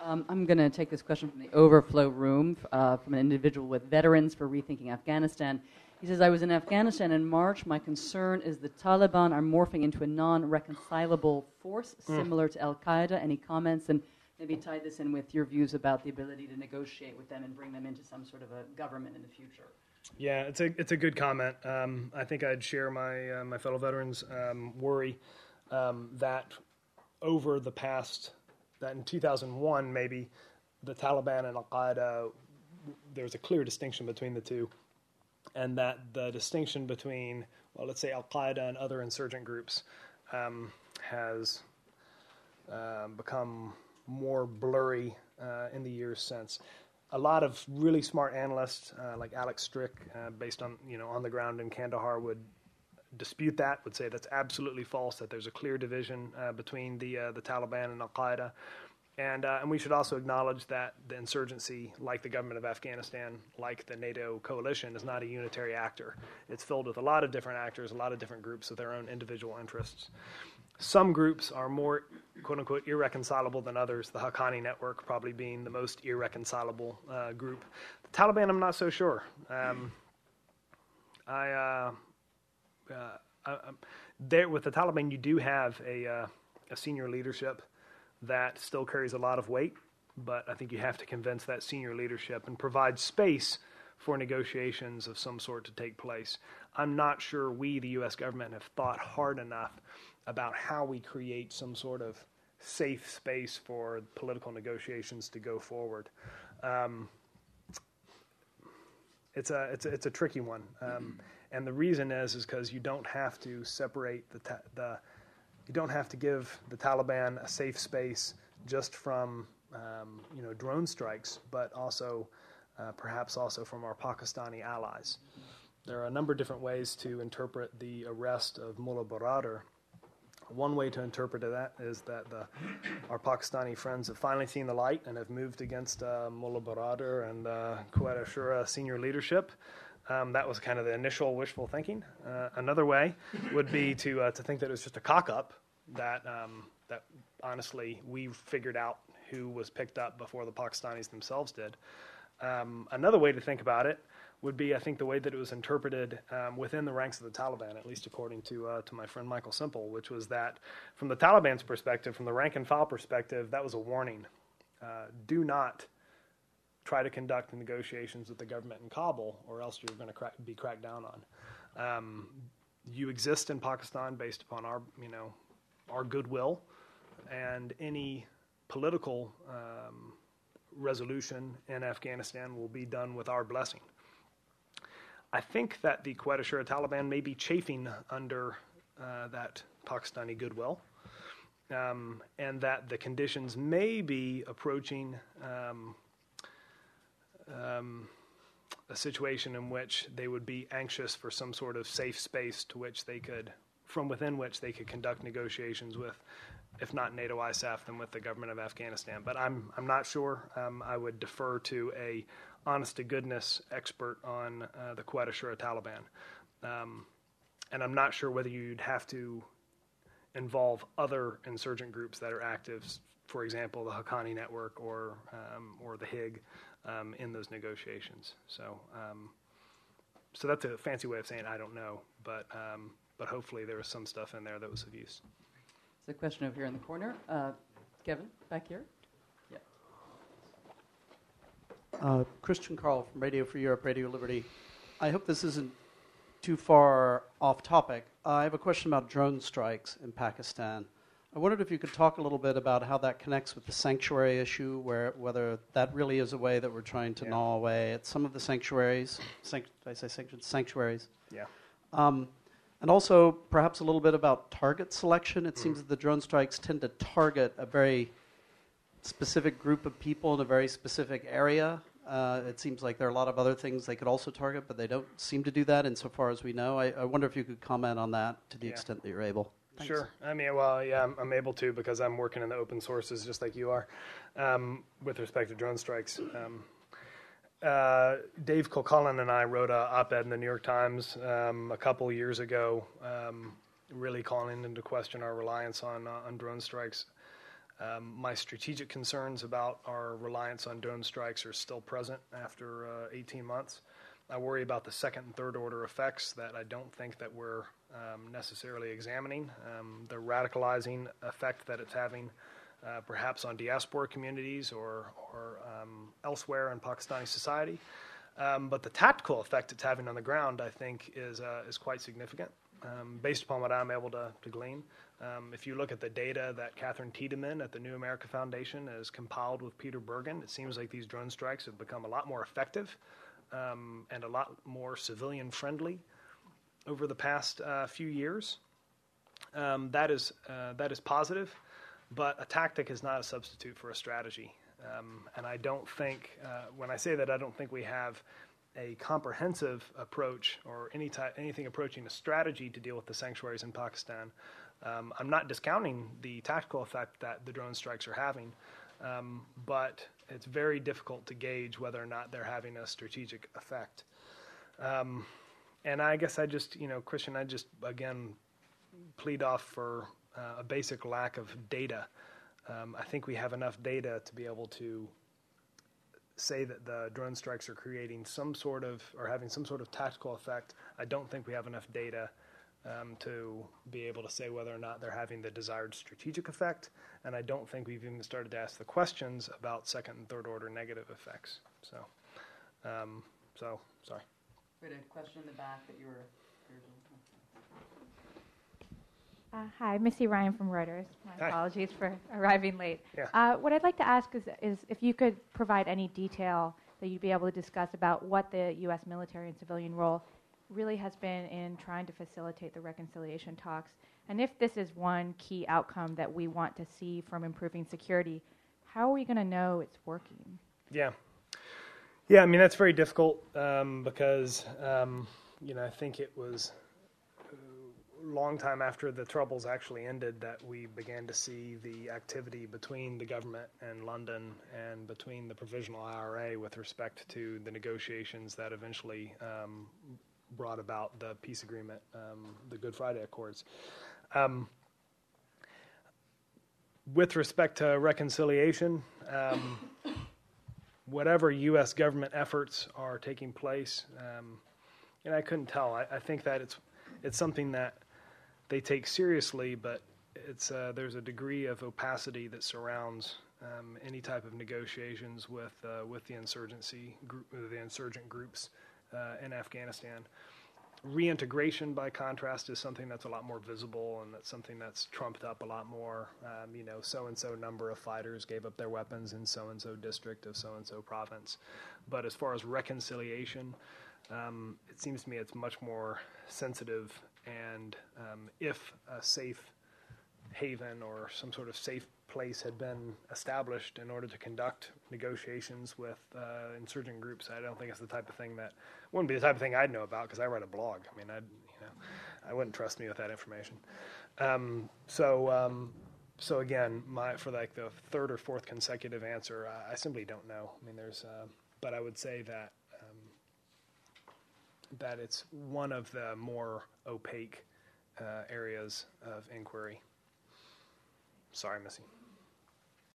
I'm going to take this question from the overflow room from an individual with Veterans for Rethinking Afghanistan. He says, I was in Afghanistan in March. My concern is the Taliban are morphing into a non-reconcilable force similar to Al-Qaeda. Any comments? And maybe tie this in with your views about the ability to negotiate with them and bring them into some sort of a government in the future. Yeah, it's a good comment. I think I'd share my my fellow veterans' worry that over the past, that in 2001 maybe, the Taliban and Al-Qaeda, there's a clear distinction between the two, and that the distinction between, well, let's say Al-Qaeda and other insurgent groups has become more blurry in the years since. A lot of really smart analysts like Alex Strick, based on on the ground in Kandahar, would dispute that, would say that's absolutely false, that there's a clear division between the Taliban and Al-Qaeda. And we should also acknowledge that the insurgency, like the government of Afghanistan, like the NATO coalition, is not a unitary actor. It's filled with a lot of different actors, a lot of different groups with their own individual interests. Some groups are more, quote-unquote, irreconcilable than others, the Haqqani network probably being the most irreconcilable group. The Taliban, I'm not so sure. There, with the Taliban, you do have a senior leadership that still carries a lot of weight, but I think you have to convince that senior leadership and provide space for negotiations of some sort to take place. I'm not sure we, the U.S. government, have thought hard enough about how we create some sort of safe space for political negotiations to go forward. It's a tricky one, and the reason is because you don't have to separate you don't have to give the Taliban a safe space just from drone strikes, but also perhaps also from our Pakistani allies. There are a number of different ways to interpret the arrest of Mullah Baradar. One way to interpret that is that our Pakistani friends have finally seen the light and have moved against Mullah Baradar and Quetta Shura senior leadership. That was kind of the initial wishful thinking. Another way would be to think that it was just a cock-up, that honestly we figured out who was picked up before the Pakistanis themselves did. Another way to think about it would be, I think, the way that it was interpreted within the ranks of the Taliban, at least according to my friend Michael Simple, which was that from the Taliban's perspective, from the rank and file perspective, that was a warning. Do not try to conduct negotiations with the government in Kabul, or else you're going to be cracked down on. You exist in Pakistan based upon our goodwill, and any political resolution in Afghanistan will be done with our blessing. I think that the Quetta Shura Taliban may be chafing under that Pakistani goodwill, and that the conditions may be approaching a situation in which they would be anxious for some sort of safe space from within which they could conduct negotiations with, if not NATO ISAF, then with the government of Afghanistan. But I'm not sure. I would defer to a honest-to-goodness expert on the Quetta Shura Taliban. And I'm not sure whether you'd have to involve other insurgent groups that are active, for example, the Haqqani network or the HIG, in those negotiations. So that's a fancy way of saying I don't know, but hopefully there was some stuff in there that was of use. There's a question over here in the corner. Kevin, back here. Christian Carl from Radio Free Europe, Radio Liberty. I hope this isn't too far off topic. I have a question about drone strikes in Pakistan. I wondered if you could talk a little bit about how that connects with the sanctuary issue, whether that really is a way that we're trying to gnaw away at some of the sanctuaries. Sanctuaries. Yeah. And also perhaps a little bit about target selection. It seems that the drone strikes tend to target a very specific group of people in a very specific area. It seems like there are a lot of other things they could also target, but they don't seem to do that insofar as we know. I wonder if you could comment on that to the extent that you're able. Thanks. Sure. I mean, well, yeah, I'm able to because I'm working in the open sources just like you are with respect to drone strikes. Dave Kilcullen and I wrote an op-ed in the New York Times a couple years ago, really calling into question our reliance on drone strikes. My strategic concerns about our reliance on drone strikes are still present after 18 months. I worry about the second and third order effects that I don't think that we're necessarily examining. The radicalizing effect that it's having perhaps on diaspora communities or elsewhere in Pakistani society. But the tactical effect it's having on the ground, I think, is quite significant, based upon what I'm able to glean. If you look at the data that Catherine Tiedemann at the New America Foundation has compiled with Peter Bergen, it seems like these drone strikes have become a lot more effective and a lot more civilian-friendly over the past few years. That is positive, but a tactic is not a substitute for a strategy. And I don't think, when I say that, I don't think we have a comprehensive approach or anything approaching a strategy to deal with the sanctuaries in Pakistan. I'm not discounting the tactical effect that the drone strikes are having, but it's very difficult to gauge whether or not they're having a strategic effect. And I guess I just, Christian, I just, again, plead off for a basic lack of data. I think we have enough data to be able to say that the drone strikes are creating some sort of, or having some sort of tactical effect. I don't think we have enough data to be able to say whether or not they're having the desired strategic effect, and I don't think we've even started to ask the questions about second and third order negative effects. So sorry. We had a question in the back that you were. Hi, Missy Ryan from Reuters. My Hi. apologies for arriving late. Yeah. What I'd like to ask is if you could provide any detail that you'd be able to discuss about what the U.S. military and civilian role really has been in trying to facilitate the reconciliation talks, and if this is one key outcome that we want to see from improving security, how are we going to know it's working? Yeah, I mean, that's very difficult because, I think it was a long time after the Troubles actually ended that we began to see the activity between the government and London and between the Provisional IRA with respect to the negotiations that eventually brought about the peace agreement, the Good Friday Accords. With respect to reconciliation, whatever U.S. government efforts are taking place, and I couldn't tell. I think that it's something that they take seriously, but there's a degree of opacity that surrounds any type of negotiations with the insurgent groups in Afghanistan. Reintegration, by contrast, is something that's a lot more visible, and that's something that's trumped up a lot more. So-and-so number of fighters gave up their weapons in so-and-so district of so-and-so province. But as far as reconciliation, it seems to me it's much more sensitive, and if a safe haven or some sort of safe place had been established in order to conduct negotiations with insurgent groups, I don't think it's the type of thing that wouldn't be the type of thing I'd know about, because I write a blog. I mean, I wouldn't trust me with that information. So again, for like the third or fourth consecutive answer, I simply don't know. I mean, but I would say that that it's one of the more opaque areas of inquiry. Sorry, Missy.